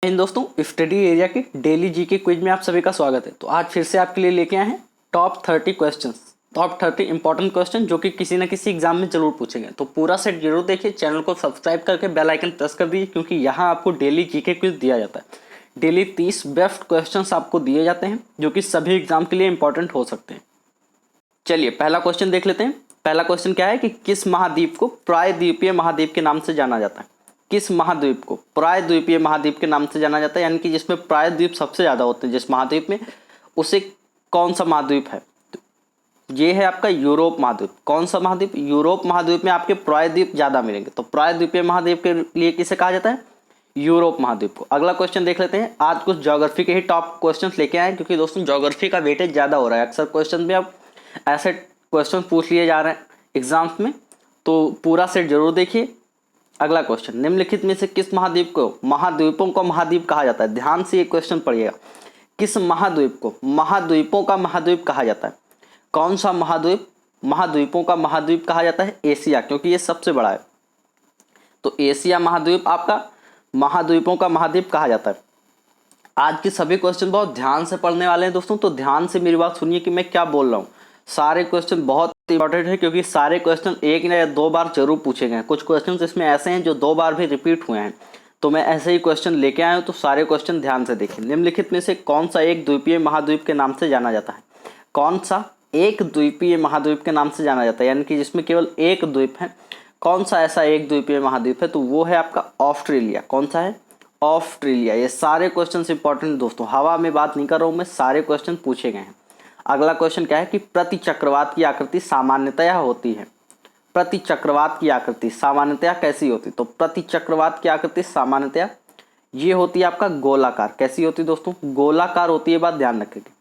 इन दोस्तों study area के daily GK quiz में आप सभी का स्वागत है। तो आज फिर से आपके लिए लेके आए हैं top 30 questions, top 30 important question जो कि किसी न किसी एग्जाम में जरूर पूछेंगे। तो पूरा सेट जरूर देखिए, चैनल को सब्सक्राइब करके बेल आइकन प्रेस कर दीजिए, क्योंकि यहाँ आपको डेली जीके क्विज दिया जाता है। डेली 30 बेस्ट क्वेश्चन आपको दिए जाते हैं जो कि सभी एग्जाम के लिए इंपॉर्टेंट हो सकते हैं। चलिए पहला क्वेश्चन देख लेते हैं। पहला क्वेश्चन क्या है कि किस महाद्वीप को प्रायद्वीपीय महाद्वीप के नाम से जाना जाता है? किस महाद्वीप को प्रायद्वीपीय महाद्वीप के नाम से जाना जाता है, यानी कि जिसमें प्रायद्वीप सबसे ज्यादा होते हैं, जिस महाद्वीप में, उसे कौन सा महाद्वीप है? तो ये है आपका यूरोप महाद्वीप। कौन सा महाद्वीप? यूरोप महाद्वीप में आपके प्रायद्वीप ज्यादा मिलेंगे। तो प्रायद्वीपीय महाद्वीप के लिए किसे कहा जाता है? यूरोप महाद्वीप को। अगला क्वेश्चन देख लेते हैं। आज कुछ ज्योग्राफी के ही टॉप क्वेश्चन लेके आए, क्योंकि दोस्तों ज्योग्राफी का वेटेज ज्यादा हो रहा है। अक्सर क्वेश्चन में अब ऐसे क्वेश्चन पूछ लिए जा रहे हैं एग्जाम्स में, तो पूरा सेट जरूर देखिए। अगला क्वेश्चन, निम्नलिखित में से किस महाद्वीप को, महाद्वीपों का महाद्वीप कहा जाता है? ध्यान से ये क्वेश्चन पढ़िएगा। किस महाद्वीप को महाद्वीपों का महाद्वीप कहा जाता है? कौन सा महाद्वीप महाद्वीपों का महाद्वीप कहा जाता है? एशिया, क्योंकि ये सबसे बड़ा है। तो एशिया महाद्वीप आपका महाद्वीपों का महाद्वीप कहा जाता है। आज के सभी क्वेश्चन बहुत ध्यान से पढ़ने वाले हैं दोस्तों, तो ध्यान से मेरी बात सुनिए कि मैं क्या बोल रहा हूँ। सारे क्वेश्चन बहुत इंपॉर्टेंट है, क्योंकि सारे क्वेश्चन एक या दो बार जरूर पूछे गए हैं। कुछ क्वेश्चन इसमें ऐसे हैं जो दो बार भी रिपीट हुए हैं, तो मैं ऐसे ही क्वेश्चन लेके आया हूँ। तो सारे क्वेश्चन ध्यान से देखें। निम्नलिखित में से कौन सा एक द्वीपीय महाद्वीप के नाम से जाना जाता है? कौन सा एक द्वीपीय महाद्वीप के नाम से जाना जाता है, यानी कि जिसमें केवल एक द्वीप है? कौन सा ऐसा एक द्वीपीय महाद्वीप है? तो वो है आपका ऑस्ट्रेलिया। कौन सा है? ऑस्ट्रेलिया। ये सारे क्वेश्चन इंपॉर्टेंट दोस्तों, हवा में बात नहीं कर रहा हूँ मैं, सारे क्वेश्चन पूछे गए हैं। अगला क्वेश्चन क्या है कि प्रति चक्रवात की आकृति सामान्यतया होती है। प्रति चक्रवात की आकृति सामान्यतया कैसी होती? तो प्रति चक्रवात की आकृति सामान्यतया ये होती है आपका गोलाकार। कैसी होती है दोस्तों? गोलाकार होती है, बात ध्यान रखेंगे।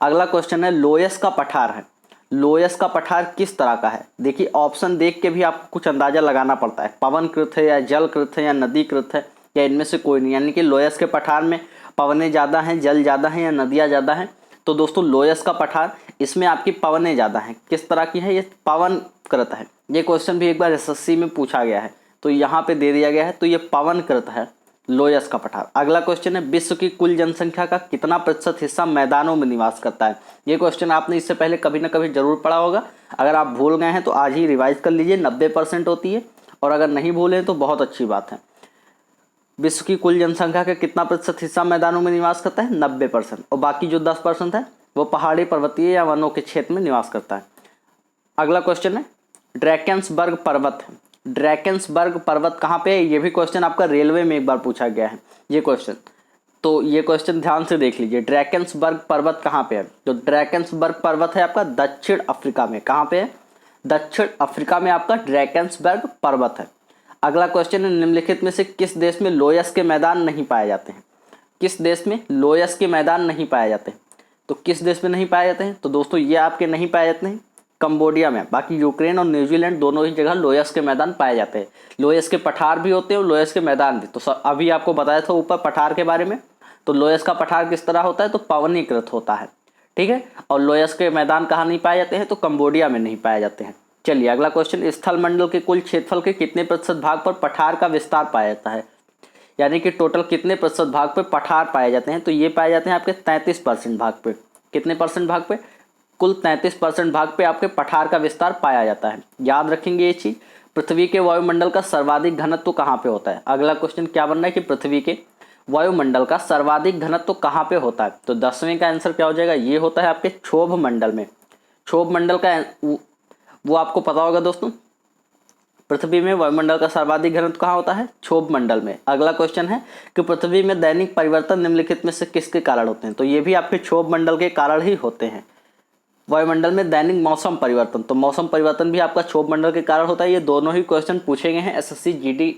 अगला क्वेश्चन है, लोयस का पठार है। लोयस का पठार किस तरह का है? देखिए ऑप्शन देख के भी आपको कुछ अंदाजा लगाना पड़ता है। पवनकृत है या जलकृत है या नदीकृत है या इनमें से कोई नहीं, यानी कि लोयस के पठार में पवनें ज़्यादा हैं, जल ज़्यादा है या नदियाँ ज़्यादा हैं? तो दोस्तों लोयस का पठार, इसमें आपकी पवनें ज़्यादा हैं। किस तरह की है? ये पवनकृत है। ये क्वेश्चन भी एक बार एसएससी में पूछा गया है, तो यहाँ पे दे दिया गया है। तो ये पवनकृत है लोयस का पठार। अगला क्वेश्चन है, विश्व की कुल जनसंख्या का कितना प्रतिशत हिस्सा मैदानों में निवास करता है? ये क्वेश्चन आपने इससे पहले कभी ना कभी जरूर पढ़ा होगा। अगर आप भूल गए हैं तो आज ही रिवाइज कर लीजिए। 90% होती है, और अगर नहीं भूले तो बहुत अच्छी बात है। विश्व की कुल जनसंख्या का कितना प्रतिशत हिस्सा मैदानों में निवास करता है? 90%। और बाकी जो 10% है वो पहाड़ी, पर्वतीय या वनों के क्षेत्र में निवास करता है। अगला क्वेश्चन है, ड्रैकेंसबर्ग पर्वत है। ड्रैकेंसबर्ग पर्वत कहाँ पे है? ये भी क्वेश्चन आपका रेलवे में एक बार पूछा गया है ये क्वेश्चन, तो ये क्वेश्चन ध्यान से देख लीजिए। ड्रैकेंसबर्ग पर्वत कहाँ पे है? तो ड्रैकेंसबर्ग पर्वत है आपका दक्षिण अफ्रीका में। कहाँ पे है? दक्षिण अफ्रीका में आपका ड्रैकेंसबर्ग पर्वत है। अगला क्वेश्चन है, निम्नलिखित में से किस देश में लोयस के मैदान नहीं पाए जाते हैं? किस देश में लोयस के मैदान नहीं पाए जाते हैं? तो किस देश में नहीं पाए जाते हैं? तो दोस्तों ये आपके नहीं पाए जाते हैं कंबोडिया में। बाकी यूक्रेन और न्यूजीलैंड दोनों ही जगह लोयस के मैदान पाए जाते हैं। लोयस के पठार भी होते हैं और लोयस के मैदान भी। तो अभी आपको बताया था ऊपर पठार के बारे में। तो लोयस का पठार किस तरह होता है? तो पवनीकृत होता है, ठीक है। और लोयस के मैदान कहाँ नहीं पाए जाते हैं? तो कंबोडिया में नहीं पाए जाते हैं। चलिए अगला क्वेश्चन, स्थल मंडल के कुल क्षेत्रफल के कितने प्रतिशत भाग पर पठार का विस्तार पाया जाता है? यानी कि टोटल कितने प्रतिशत भाग पे पठार पाए जाते हैं? तो ये पाए जाते हैं आपके 33% भाग पे। कितने परसेंट भाग पे? कुल 33% भाग पे आपके पठार का विस्तार पाया जाता है। याद रखेंगे ये चीज। पृथ्वी के वायुमंडल का सर्वाधिक घनत्व कहाँ पे होता है? अगला क्वेश्चन क्या बन रहा है कि पृथ्वी के वायुमंडल का सर्वाधिक घनत्व कहाँ पे होता है? तो 10वें का आंसर क्या हो जाएगा? ये होता है आपके क्षोभ मंडल में। क्षोभ मंडल का वो आपको पता होगा दोस्तों, पृथ्वी में वायुमंडल का सर्वाधिक घनत्व कहाँ होता है? क्षोभ मंडल में। अगला क्वेश्चन है कि पृथ्वी में दैनिक परिवर्तन निम्नलिखित में से किसके कारण होते हैं? तो ये भी आपके क्षोभ मंडल के कारण ही होते हैं। वायुमंडल में दैनिक मौसम परिवर्तन, तो मौसम परिवर्तन भी आपका क्षोभ मंडल के कारण होता है। ये दोनों ही क्वेश्चन पूछे गए हैं एसएससी जीडी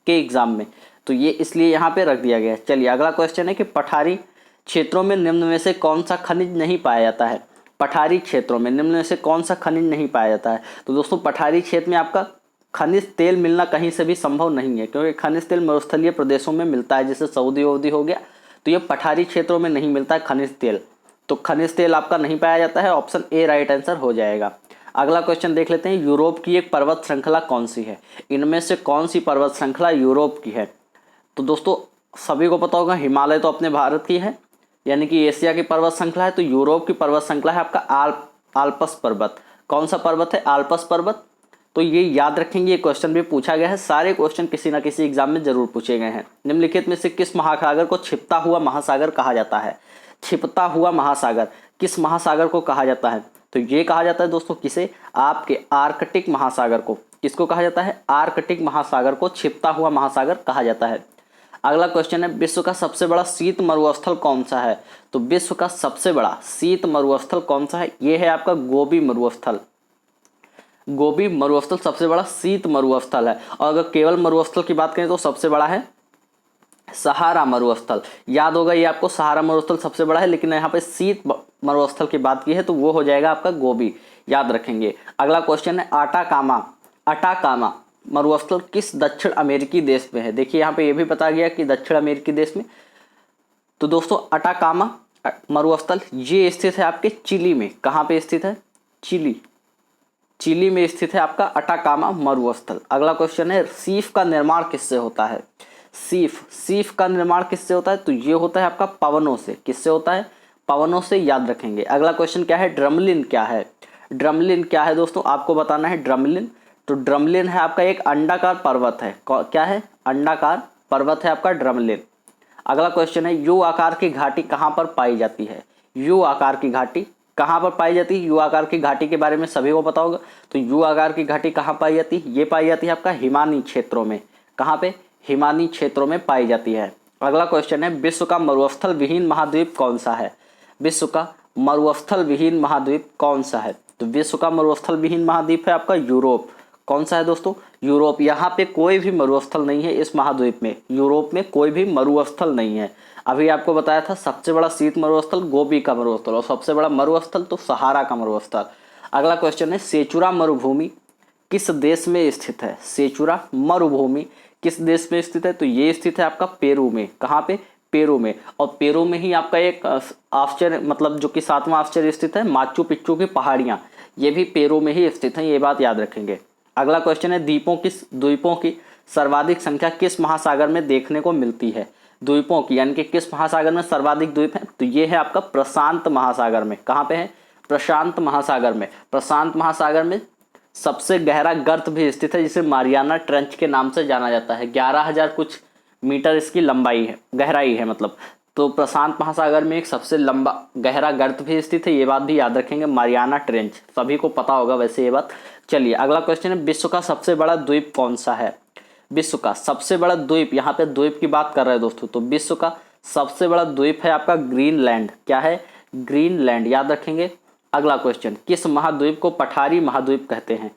के एग्जाम में, तो ये इसलिए यहाँ पे रख दिया गया है। चलिए अगला क्वेश्चन है कि पठारी क्षेत्रों में निम्न में से कौन सा खनिज नहीं पाया जाता है? पठारी क्षेत्रों में निम्न में से कौन सा खनिज नहीं पाया जाता है? तो दोस्तों पठारी क्षेत्र में आपका खनिज तेल मिलना कहीं से भी संभव नहीं है, क्योंकि खनिज तेल मरुस्थलीय प्रदेशों में मिलता है, जैसे सऊदी वऊदी हो गया। तो ये पठारी क्षेत्रों में नहीं मिलता है खनिज तेल, तो खनिज तेल आपका नहीं पाया जाता है। ऑप्शन ए राइट आंसर हो जाएगा। अगला क्वेश्चन देख लेते हैं, यूरोप की एक पर्वत श्रृंखला कौन सी है? इनमें से कौन सी पर्वत श्रृंखला यूरोप की है? तो दोस्तों सभी को पता होगा हिमालय तो अपने भारत की है, यानी कि एशिया की पर्वत श्रृंखला है। तो यूरोप की पर्वत श्रृंखला है आपका आल्पस पर्वत। कौन सा पर्वत है? आल्पस पर्वत। तो ये याद रखेंगे, ये क्वेश्चन भी पूछा गया है। सारे क्वेश्चन किसी ना किसी एग्जाम में जरूर पूछे गए हैं। निम्नलिखित में से किस महासागर को छिपता हुआ महासागर कहा जाता है? छिपता हुआ महासागर किस महासागर को कहा जाता है? तो ये कहा जाता है दोस्तों किसे? आपके आर्कटिक महासागर को। किसको कहा जाता है? आर्कटिक महासागर को छिपता हुआ महासागर कहा जाता है। अगला क्वेश्चन है, विश्व का सबसे बड़ा शीत मरुस्थल कौन सा है? तो विश्व का सबसे बड़ा शीत मरुस्थल कौन सा है? ये है आपका गोबी मरुस्थल। गोबी मरुस्थल सबसे बड़ा शीत मरुस्थल है। और अगर केवल मरुस्थल की बात करें तो सबसे बड़ा है सहारा मरुस्थल। याद होगा ये आपको, सहारा मरुस्थल सबसे बड़ा है, लेकिन यहाँ पे शीत मरुस्थल की बात की है तो वो हो जाएगा आपका गोबी। याद रखेंगे। अगला क्वेश्चन है, अटाकामा मरुस्थल किस दक्षिण अमेरिकी देश में है? देखिए यहाँ पे ये भी बता गया कि दक्षिण अमेरिकी देश में। तो दोस्तों अटाकामा मरुस्थल ये स्थित है आपके चिली में। कहाँ पे स्थित है? चिली में स्थित है आपका अटाकामा मरुस्थल। अगला क्वेश्चन है, सीफ का निर्माण किससे होता है? सीफ का निर्माण किससे होता है? तो ये होता है आपका पवनों से। किससे होता है? पवनों से। याद रखेंगे। अगला क्वेश्चन क्या है, ड्रमलिन क्या है? ड्रमलिन क्या है दोस्तों? आपको बताना है ड्रमलिन। तो ड्रमलिन है आपका एक अंडाकार पर्वत है। क्या है? अंडाकार पर्वत है आपका ड्रमलिन। अगला क्वेश्चन है, यू आकार की घाटी कहाँ पर पाई जाती है? यू आकार की घाटी कहाँ पर पाई जाती है? यू आकार की घाटी के बारे में सभी को पता होगा। तो यू आकार की घाटी कहाँ पाई जाती है? ये पाई जाती है आपका हिमानी क्षेत्रों में। कहाँ पे? हिमानी क्षेत्रों में पाई जाती है। अगला क्वेश्चन है, विश्व का मरुस्थल विहीन महाद्वीप कौन सा है? विश्व का मरुस्थल विहीन महाद्वीप कौन सा है? तो विश्व का मरुस्थल विहीन महाद्वीप है आपका यूरोप। कौन सा है दोस्तों? यूरोप। यहाँ पे कोई भी मरुस्थल नहीं है इस महाद्वीप में। यूरोप में कोई भी मरुस्थल नहीं है। अभी आपको बताया था सबसे बड़ा शीत मरुस्थल गोबी का मरुस्थल, और सबसे बड़ा मरुस्थल तो सहारा का मरुस्थल। अगला क्वेश्चन है, सेचुरा मरुभूमि किस देश में स्थित है? सेचुरा मरुभूमि किस देश में स्थित है? तो ये स्थित है आपका पेरू में। कहाँ पे? पेरू में। और पेरू में ही आपका एक आश्चर्य, मतलब जो कि 7वां आश्चर्य स्थित है, माचू पिच्चू की पहाड़ियाँ, ये भी पेरू में ही स्थित हैं। ये बात याद रखेंगे। अगला क्वेश्चन है, द्वीपों की सर्वाधिक संख्या किस महासागर में देखने को मिलती है? द्वीपों की यानी कि किस महासागर में सर्वाधिक द्वीप है? तो ये है आपका प्रशांत महासागर में। कहाँ पे है? प्रशांत महासागर में। प्रशांत महासागर में सबसे गहरा गर्त भी स्थित है, जिसे मारियाना ट्रेंच के नाम से जाना जाता है। 11,000 कुछ मीटर इसकी लंबाई है, गहराई है मतलब। तो प्रशांत महासागर में एक सबसे लंबा गहरा गर्त भी स्थित है। ये बात भी याद रखेंगे, मारियाना ट्रेंच, सभी को पता होगा वैसे ये बात। चलिए अगला क्वेश्चन है, विश्व का सबसे बड़ा द्वीप कौन सा है? विश्व का सबसे बड़ा द्वीप, यहाँ पे द्वीप की बात कर रहे हैं दोस्तों, तो विश्व का सबसे बड़ा द्वीप है आपका ग्रीनलैंड। क्या है? ग्रीनलैंड। याद रखेंगे। अगला क्वेश्चन, किस महाद्वीप को पठारी महाद्वीप कहते हैं?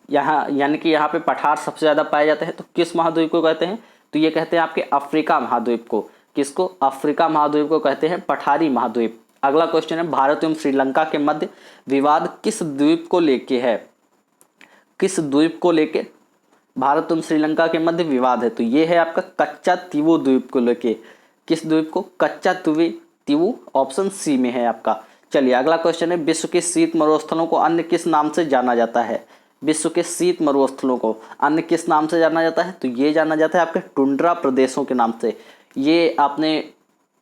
यहाँ यानी कि यहाँ पे पठार सबसे ज़्यादा पाए जाते हैं, तो किस महाद्वीप को कहते हैं? तो ये कहते हैं आपके अफ्रीका महाद्वीप को। किसको? अफ्रीका महाद्वीप को कहते हैं पठारी महाद्वीप। अगला क्वेश्चन है, भारत एवं श्रीलंका के मध्य विवाद किस द्वीप को लेके है? किस द्वीप को लेके भारत एवं श्रीलंका के मध्य विवाद है? तो ये है आपका कच्चा तीवू द्वीप को लेके। किस द्वीप को? कच्चा तीवू। ऑप्शन सी में है आपका। चलिए अगला क्वेश्चन है, विश्व के शीत मरुस्थलों को अन्य किस नाम से जाना जाता है? विश्व के शीत मरुस्थलों को अन्य किस नाम से जाना जाता है? तो ये जाना जाता है आपके टुंड्रा प्रदेशों के नाम से। ये आपने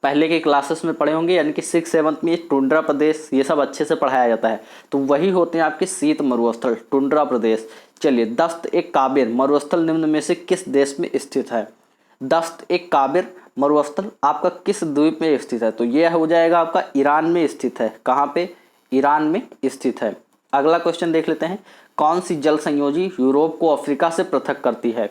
पहले के क्लासेस में पढ़े होंगे, यानी कि 6th-7th में टुंड्रा प्रदेश ये सब अच्छे से पढ़ाया जाता है। तो वही होते हैं आपके शीत मरुस्थल, टुंड्रा प्रदेश। चलिए, दस्त एक काबिर मरुस्थल निम्न में से किस देश में स्थित है? दस्त एक काबिर मरुस्थल आपका किस द्वीप में स्थित है? तो यह हो जाएगा आपका ईरान में स्थित है। कहाँ पे? ईरान में स्थित है। अगला क्वेश्चन देख लेते हैं, कौन सी जल संयोजी यूरोप को अफ्रीका से पृथक करती है?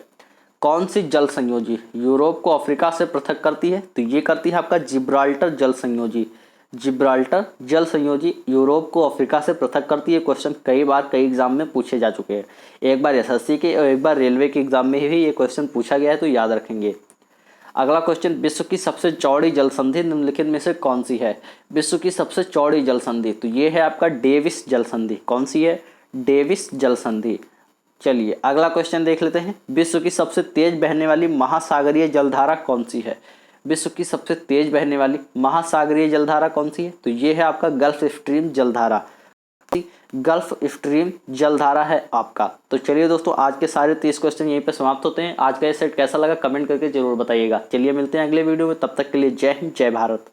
कौन सी जल संयोजी यूरोप को अफ्रीका से पृथक करती है? तो ये करती है आपका जिब्राल्टर जल संयोजी। जिब्राल्टर जल संयोजी यूरोप को अफ्रीका से पृथक करती है। क्वेश्चन कई बार कई एग्जाम में पूछे जा चुके हैं। एक बार एसएससी के और एक बार रेलवे के एग्जाम में भी ये क्वेश्चन पूछा गया है, तो याद रखेंगे। अगला क्वेश्चन, विश्व की सबसे चौड़ी जल संधि निम्नलिखित में से कौन सी है? विश्व की सबसे चौड़ी जल संधि, तो ये है आपका डेविस जल संधि। कौन सी है? डेविस जल संधि। चलिए अगला क्वेश्चन देख लेते हैं, विश्व की सबसे तेज बहने वाली महासागरीय जलधारा कौन सी है? विश्व की सबसे तेज बहने वाली महासागरीय जलधारा कौन सी है? तो ये है आपका गल्फ स्ट्रीम जलधारा। गल्फ स्ट्रीम जलधारा है आपका। तो चलिए दोस्तों, आज के सारे 30 क्वेश्चन यहीं पे समाप्त होते हैं। आज का ये सेट कैसा लगा कमेंट करके जरूर बताइएगा। चलिए मिलते हैं अगले वीडियो में, तब तक के लिए जय हिंद जय भारत।